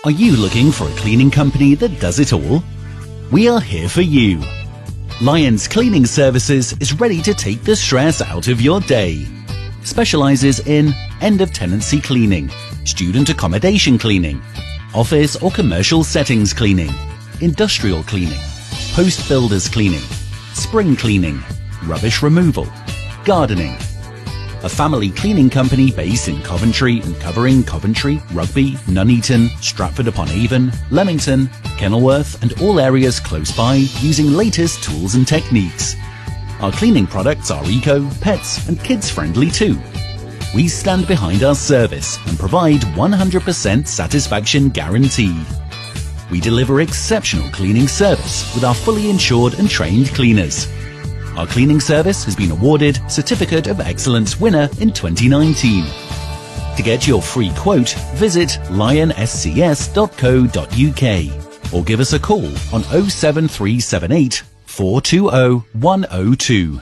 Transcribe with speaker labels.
Speaker 1: Are you looking for a cleaning company that does it all? We are here for you. Lyons Cleaning Services is ready to take the stress out of your day. Specializes in end of tenancy cleaning, student accommodation cleaning, office or commercial settings cleaning, industrial cleaning, post builders cleaning, spring cleaning, rubbish removal, gardening. A family cleaning company based in Coventry and covering Coventry, Rugby, Nuneaton, Stratford-upon-Avon, Leamington, Kenilworth and all areas close by using latest tools and techniques. Our cleaning products are eco, pets and kids friendly too. We stand behind our service and provide 100% satisfaction guarantee. We deliver exceptional cleaning service with our fully insured and trained cleaners. Our cleaning service has been awarded Certificate of Excellence winner in 2019. To get your free quote, visit lionscs.co.uk or give us a call on 07378 420 102.